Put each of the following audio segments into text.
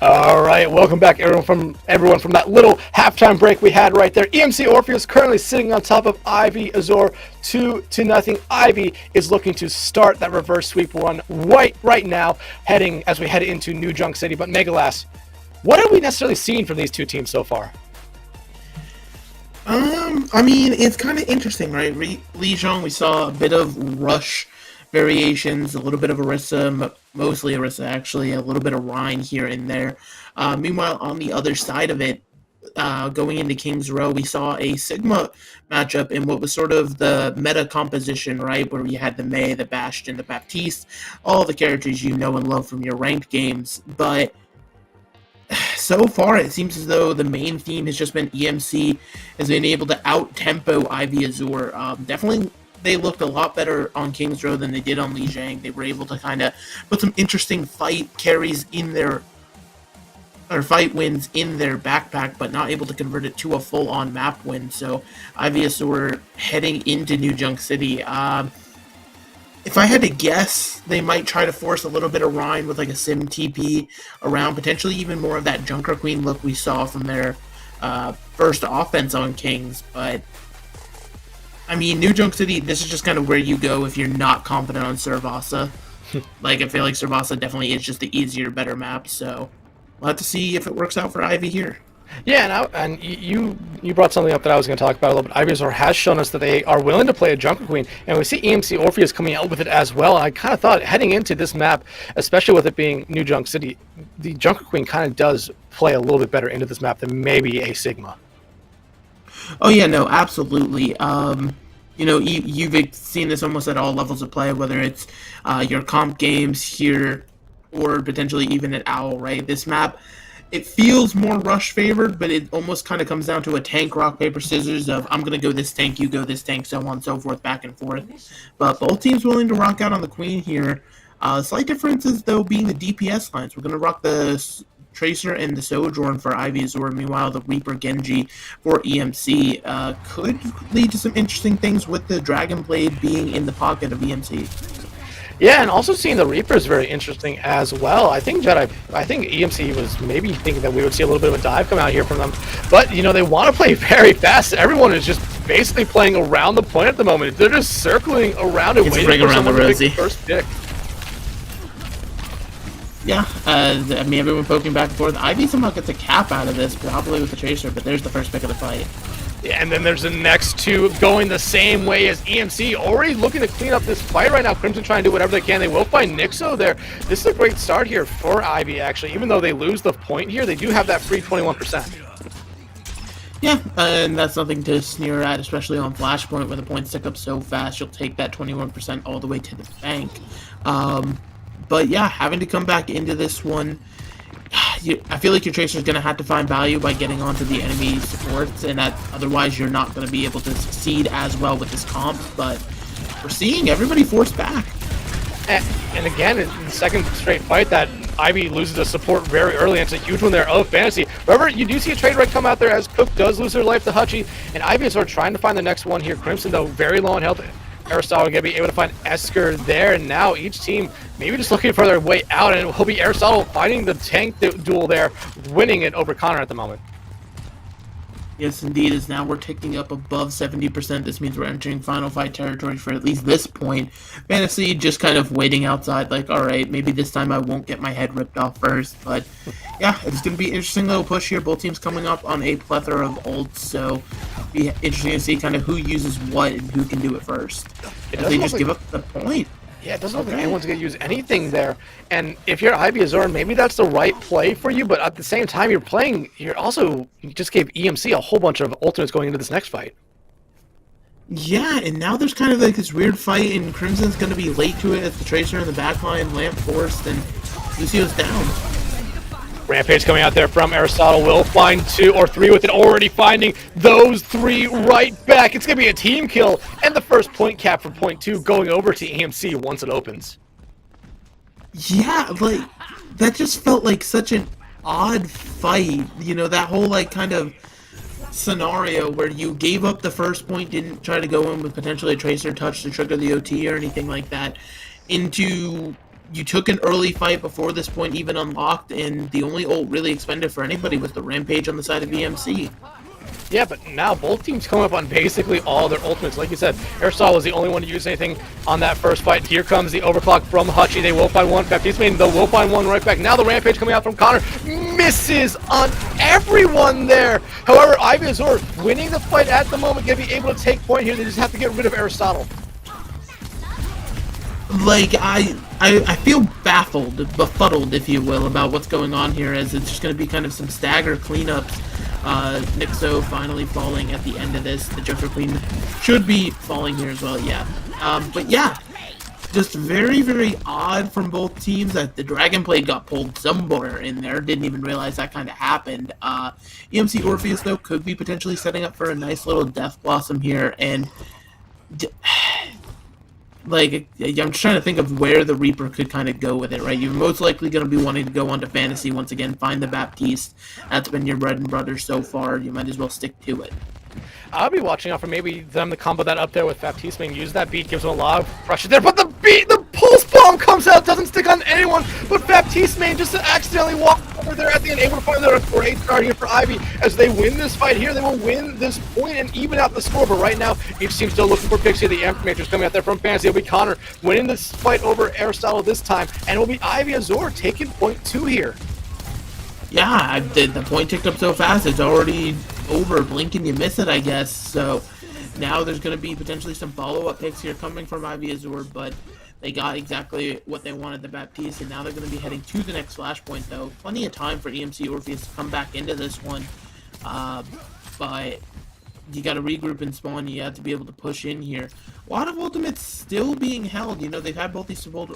All right, welcome back everyone from that little halftime break we had right there. EMC Orpheus currently sitting on top of Ivy Azure 2-0. Ivy is looking to start that reverse sweep run right now, as we head into New Junk City. But Megalas, what have we necessarily seen from these two teams so far? I mean, it's kind of interesting, right? Lijiang, we saw a bit of Rush variations, a little bit of Orisa, mostly Orisa actually, a little bit of Rhine here and there. Meanwhile, on the other side of it, going into King's Row, we saw a Sigma matchup in what was sort of the meta composition, right? Where we had the Mei, the Bastion, the Baptiste, all the characters you know and love from your ranked games. But so far, it seems as though the main theme has just been EMC has been able to out-tempo Ivy Azure. Definitely, they looked a lot better on King's Row than they did on Lijiang. They were able to kind of put some interesting fight carries in their, or fight wins in their backpack, but not able to convert it to a full-on map win. So Ivy Azure heading into New Junk City. If I had to guess, they might try to force a little bit of Rhine with like a Sim TP around, potentially even more of that Junker Queen look we saw from their first offense on Kings. But I mean, New Junk City, this is just kind of where you go if you're not confident on Servasa. Like, I feel like Servasa definitely is just the easier, better map, so we'll have to see if it works out for Ivy here. Yeah, and you brought something up that I was going to talk about a little bit. Ivy Azure has shown us that they are willing to play a Junker Queen, and we see EMC Orpheus coming out with it as well. And I kind of thought, heading into this map, especially with it being New Junk City, the Junker Queen kind of does play a little bit better into this map than maybe a Sigma. Oh yeah, no, absolutely. You know, you've seen this almost at all levels of play, whether it's your comp games here or potentially even at OWL, right? This map, it feels more Rush favored, but it almost kind of comes down to a tank, rock, paper, scissors of I'm going to go this tank, you go this tank, so on and so forth, back and forth. But both teams willing to rock out on the Queen here. Slight differences, though, being the DPS lines. We're going to rock the Tracer and the Sojourn for Ivy Azure. Meanwhile, the Reaper Genji for EMC could lead to some interesting things with the Dragon Blade being in the pocket of EMC. Yeah, and also seeing the Reaper is very interesting as well. I think EMC was maybe thinking that we would see a little bit of a dive come out here from them. But, you know, they want to play very fast. Everyone is just basically playing around the point at the moment. They're just circling around and waiting for someone to pick the first pick. Yeah, I mean, everyone poking back and forth. Ivy somehow gets a cap out of this, probably with the Tracer, but there's the first pick of the fight. Yeah, and then there's the next two going the same way as EMC, already looking to clean up this fight right now. Crimson trying to do whatever they can. They will find Nixo there. This is a great start here for Ivy, actually. Even though they lose the point here, they do have that free 21%. Yeah, and that's nothing to sneer at, especially on Flashpoint, where the points tick up so fast. You'll take that 21% all the way to the bank. But yeah, having to come back into this one, I feel like your Tracer is going to have to find value by getting onto the enemy supports, and that otherwise you're not going to be able to succeed as well with this comp. But we're seeing everybody force back. And again, in the second straight fight that Ivy loses a support very early, and it's a huge one there of Fantasy. However, you do see a trade right come out there as Cook does lose their life to Hutchie, and Ivy is sort of trying to find the next one here. Crimson, though, very low on health. Aristotle going to be able to find Esker there, and now each team maybe just looking for their way out, and it will be Aristotle finding the tank duel there, winning it over Connor at the moment. Yes, indeed, as now we're ticking up above 70%. This means we're entering final fight territory for at least this point. Fantasy just kind of waiting outside, like, alright, maybe this time I won't get my head ripped off first. But, yeah, it's going to be an interesting little push here. Both teams coming up on a plethora of ults, so it'll be interesting to see kind of who uses what and who can do it first. As they just give up the point. Yeah, it doesn't look like anyone's going to use anything there. And if you're Ivy Azure, maybe that's the right play for you, but at the same time you just gave EMC a whole bunch of ultimates going into this next fight. Yeah, and now there's kind of like this weird fight, and Crimson's going to be late to it as the Tracer in the backline, Lamp forced, and Lucio's down. Rampage coming out there from Aristotle will find 2 or 3 with it, already finding those 3 right back. It's going to be a team kill, and the first point cap for point 2 going over to EMC once it opens. Yeah, like, that just felt like such an odd fight. You know, that whole, like, kind of scenario where you gave up the first point, didn't try to go in with potentially a Tracer touch to trigger the OT or anything like that, into... You took an early fight before this point even unlocked, and the only ult really expended for anybody was the Rampage on the side of EMC. Yeah, but now both teams come up on basically all their ultimates. Like you said, Aristotle was the only one to use anything on that first fight. Here comes the overclock from Hutchie. They will find one. Baptiste Main, though, will find one right back. Now the Rampage coming out from Connor. Misses on everyone there. However, Ivy Azure winning the fight at the moment, going to be able to take point here. They just have to get rid of Aristotle. Like, I feel baffled, befuddled, if you will, about what's going on here, as it's just going to be kind of some stagger cleanups. Nixo finally falling at the end of this. The Joker Queen should be falling here as well, yeah. But yeah, just very, very odd from both teams that the Dragon Blade got pulled somewhere in there. Didn't even realize that kind of happened. EMC Orpheus, though, could be potentially setting up for a nice little Death Blossom here, and... Like, I'm just trying to think of where the Reaper could kind of go with it, right? You're most likely going to be wanting to go onto Fantasy once again, find the Baptiste. That's been your bread and butter so far. You might as well stick to it. I'll be watching out for maybe them to combo that up there with Baptiste being use that beat, gives him a lot of pressure there, but the pulse bomb comes out, doesn't stick on anyone, but Baptiste Main just to accidentally walk over there at the end, able to find a great start here for Ivy. As they win this fight here, they will win this point and even out the score, but right now, each team still looking for Pixie. The Amp Matrix coming out there from Fantasy. It'll be Connor winning this fight over Aristotle this time, and it will be Ivy Azure taking point 2 here. Yeah, the point ticked up so fast, it's already over. Blink and you miss it, I guess. So now there's going to be potentially some follow-up picks here coming from Ivy Azure, but they got exactly what they wanted, the Baptiste, and now they're going to be heading to the next flashpoint, though. Plenty of time for EMC Orpheus to come back into this one, but you got to regroup and spawn. You have to be able to push in here. A lot of ultimates still being held. You know, they've had both these support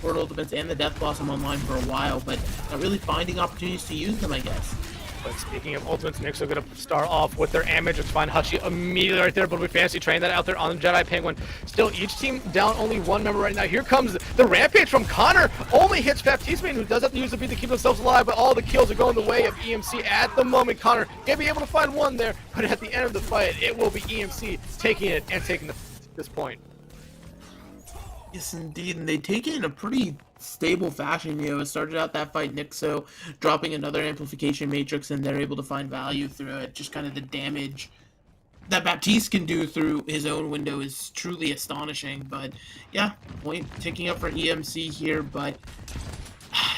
ultimates and the Death Blossom online for a while, but not really finding opportunities to use them, I guess. But speaking of ultimates, Knicks are going to start off with their Amage. It's find Hutchie immediately right there, but we fancy train that out there on the Jedi Penguin. Still, each team down only one member right now. Here comes the Rampage from Connor. Only hits Baptiste Main, who does have to use the beat to keep themselves alive, but all the kills are going the way of EMC at the moment. Connor may be able to find one there, but at the end of the fight, it will be EMC taking it and taking this point. Yes, indeed, and they take it in a pretty stable fashion. You know, it started out that fight, Nixo dropping another amplification matrix, and they're able to find value through it. Just kind of the damage that Baptiste can do through his own window is truly astonishing. But yeah, point ticking up for EMC here, but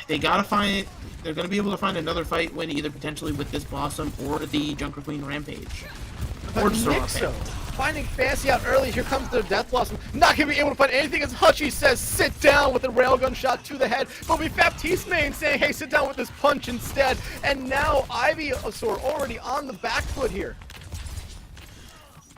they gotta find it. They're gonna be able to find another fight win, either potentially with this Blossom or the Junker Queen Rampage. Or Nixo finding Fancy out early. Here comes the Death Blossom. Not going to be able to find anything as Hutchie says, sit down with a railgun shot to the head. But we Baptiste Main saying, hey, sit down with this punch instead. And now Ivy Azure already on the back foot here.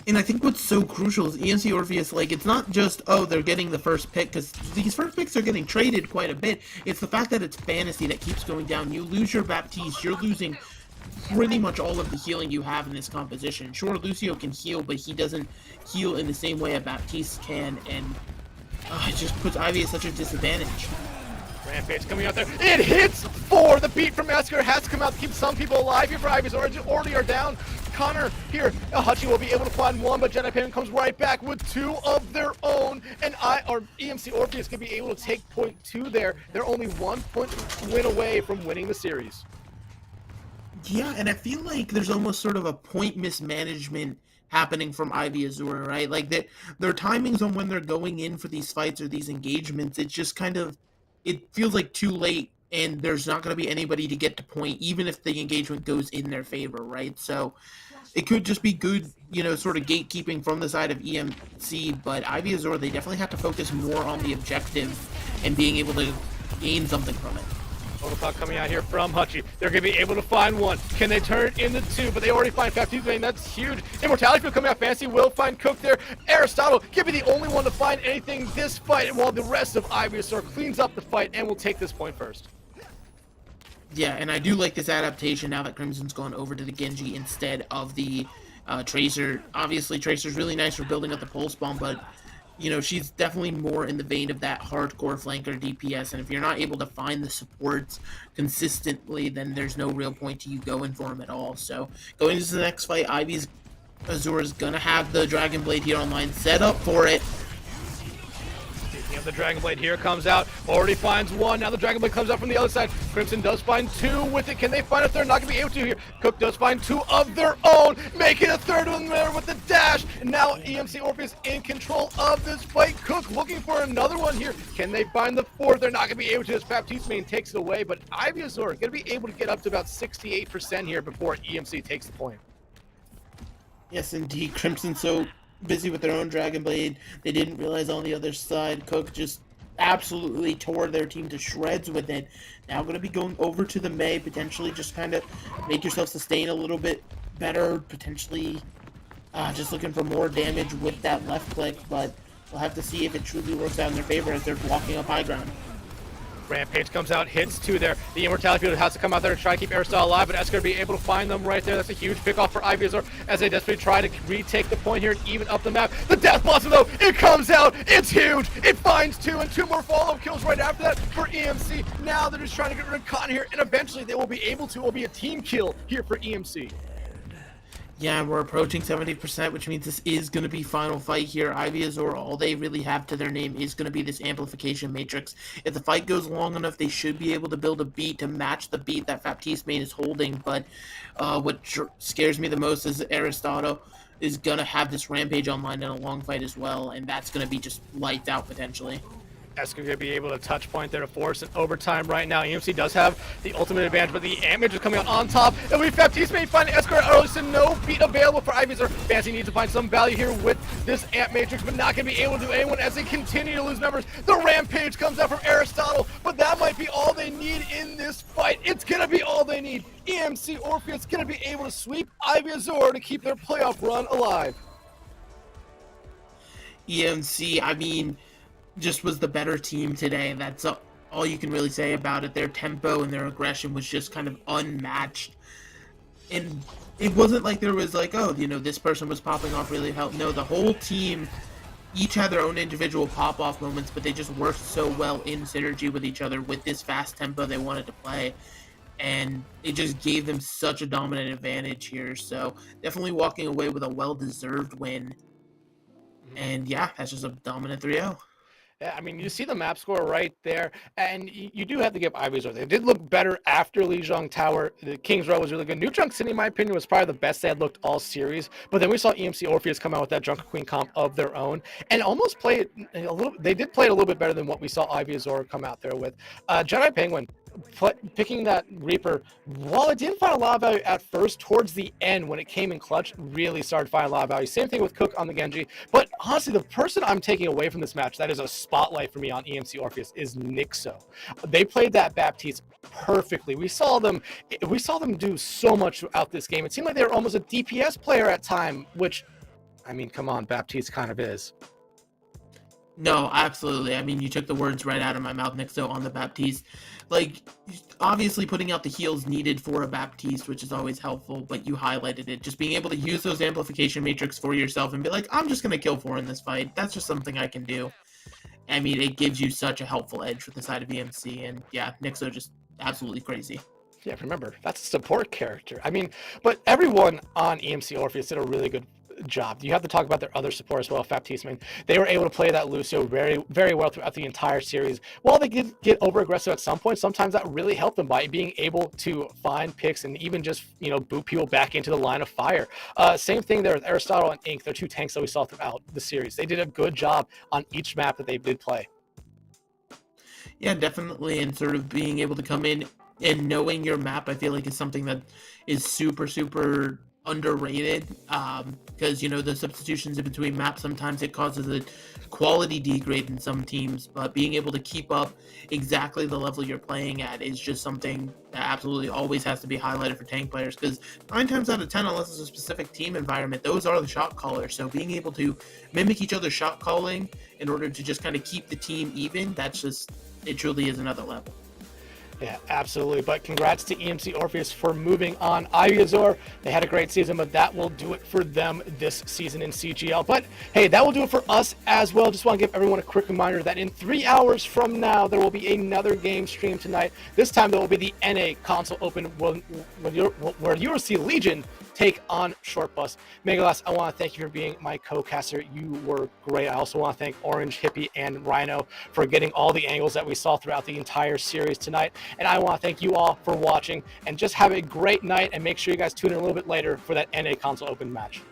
And I think what's so crucial is EMC Orpheus, like, it's not just, oh, they're getting the first pick, because these first picks are getting traded quite a bit. It's the fact that it's Fantasy that keeps going down. You lose your Baptiste, you're losing pretty much all of the healing you have in this composition. Sure, Lucio can heal, but he doesn't heal in the same way a Baptiste can, and it just puts Ivy at such a disadvantage. Rampage coming out there. It hits for the beat from Esker. Has to come out to keep some people alive here for Ivy's Origin. Already are down. Connor here. Hachi will be able to find one, but Jedi Penguin comes right back with two of their own. And EMC Orpheus can be able to take point two there. They're only 1 point win away from winning the series. Yeah, and I feel like there's almost sort of a point mismanagement happening from Ivy Azure, right? Like their timings on when they're going in for these fights or these engagements, it's just kind of, it feels like too late, and there's not going to be anybody to get to point, even if the engagement goes in their favor, right? So it could just be good, sort of gatekeeping from the side of EMC, but Ivy Azure, they definitely have to focus more on the objective and being able to gain something from it. Overclock coming out here from Hutchie. They're going to be able to find one. Can they turn it into two? But they already find Baptiste, and that's huge. Immortality Field coming out fancy. Will find Cook there. Aristotle can be the only one to find anything this fight, while the rest of Ivy Azure cleans up the fight and will take this point first. Yeah, and I do like this adaptation now that Crimson's gone over to the Genji instead of the Tracer. Obviously, Tracer's really nice for building up the pulse bomb, but she's definitely more in the vein of that hardcore flanker DPS, and if you're not able to find the supports consistently, then there's no real point to you going for them at all. So, going into the next fight, Ivy's Azure is going to have the Dragon Blade here online set up for it. Speaking of the Dragon Blade, here comes out. Already finds one. Now the Dragon Blade comes out from the other side. Crimson does find two with it. Can they find a third? Not going to be able to here. Cook does find two of their own, making a third one there with the dash. And now EMC Orpheus in control of this fight. Cook looking for another one here. Can they find the fourth? They're not going to be able to. As Baptiste main takes it away, but Ivy Azure going to be able to get up to about 68% here before EMC takes the point. Yes, indeed. Crimson so busy with their own Dragon Blade, they didn't realize on the other side, Cook just absolutely tore their team to shreds with it. Now going to be going over to the Mei, potentially just kind of make yourself sustain a little bit better, potentially just looking for more damage with that left click, but we'll have to see if it truly works out in their favor as they're blocking up high ground. Rampage comes out, hits two there. The Immortality Field has to come out there and try to keep Aristotle alive, but Esker be able to find them right there. That's a huge pick-off for Ivy Azure as they desperately try to retake the point here and even up the map. The Death Blossom, though, it comes out. It's huge. It finds two, and two more follow-up kills right after that for EMC. Now they're just trying to get rid of Cotton here, and eventually they will be able to. It will be a team kill here for EMC. Yeah, we're approaching 70%, which means this is going to be final fight here. Ivy Azure, all they really have to their name is going to be this amplification matrix. If the fight goes long enough, they should be able to build a beat to match the beat that Baptiste main is holding. But what scares me the most is Aristotle is going to have this Rampage online in a long fight as well, and that's going to be just lights out potentially. Esker going to be able to touch point there to force an overtime right now. EMC does have the ultimate advantage, but the Amage is coming out on top. And we Baptiste may find Esker early, so no beat available for Ivy Azure. Fancy needs to find some value here with this Amp Matrix, but not going to be able to do anyone as they continue to lose numbers. The Rampage comes out from Aristotle, but that might be all they need in this fight. It's going to be all they need. EMC Orpheus going to be able to sweep Ivy Azure to keep their playoff run alive. EMC, I mean, just was the better team today. That's all you can really say about it. Their tempo and their aggression was just kind of unmatched. And it wasn't like there was like, oh, this person was popping off really help. No, the whole team each had their own individual pop-off moments, but they just worked so well in synergy with each other with this fast tempo they wanted to play. And it just gave them such a dominant advantage here. So definitely walking away with a well-deserved win. And yeah, that's just a dominant 3-0. Yeah, I mean, you see the map score right there, and you do have to give Ivy Azure. They did look better after Lijiang Tower. The King's Row was really good. New Junk City, in my opinion, was probably the best they had looked all series. But then we saw EMC Orpheus come out with that Drunken Queen comp of their own, and almost play it a little. They did play it a little bit better than what we saw Ivy Azure come out there with. Jedi Penguin picking that Reaper, while it didn't find a lot of value at first, towards the end when it came in clutch, really started finding a lot of value. Same thing with Cook on the Genji. But honestly, the person I'm taking away from this match that is a spotlight for me on EMC Orpheus is Nixo. They played that Baptiste perfectly. We saw them do so much throughout this game. It seemed like they were almost a DPS player at time, which, I mean, come on, Baptiste kind of is. No, absolutely. I mean, you took the words right out of my mouth, Nixo, on the Baptiste. Like, obviously putting out the heals needed for a Baptiste, which is always helpful, but you highlighted it. Just being able to use those amplification matrix for yourself and be like, I'm just going to kill 4 in this fight. That's just something I can do. I mean, it gives you such a helpful edge for the side of EMC, and yeah, Nixo just absolutely crazy. Yeah, remember, that's a support character. I mean, but everyone on EMC Orpheus did a really good job. You have to talk about their other support as well, Baptiste. I mean, they were able to play that Lucio very, very well throughout the entire series. While they did get over aggressive at some point, sometimes that really helped them by being able to find picks and even just, boot people back into the line of fire. Same thing there with Aristotle and Ink. They're two tanks that we saw throughout the series. They did a good job on each map that they did play. Yeah, definitely, and sort of being able to come in and knowing your map, I feel like is something that is super, super underrated. Because the substitutions in between maps, sometimes it causes a quality degrade in some teams, but being able to keep up exactly the level you're playing at is just something that absolutely always has to be highlighted for tank players. Because 9 times out of 10, unless it's a specific team environment, those are the shot callers. So being able to mimic each other's shot calling in order to just kind of keep the team even, it truly is another level. Yeah, absolutely. But congrats to EMC Orpheus for moving on. Ivy Azure, they had a great season, but that will do it for them this season in CGL. But hey, that will do it for us as well. Just want to give everyone a quick reminder that in 3 hours from now, there will be another game stream tonight. This time, there will be the NA Console Open where you will see Legion take on Short Bus. Megalas, I want to thank you for being my co-caster. You were great. I also want to thank Orange, Hippie, and Rhino for getting all the angles that we saw throughout the entire series tonight. And I want to thank you all for watching, and just have a great night, and make sure you guys tune in a little bit later for that NA Console Open match.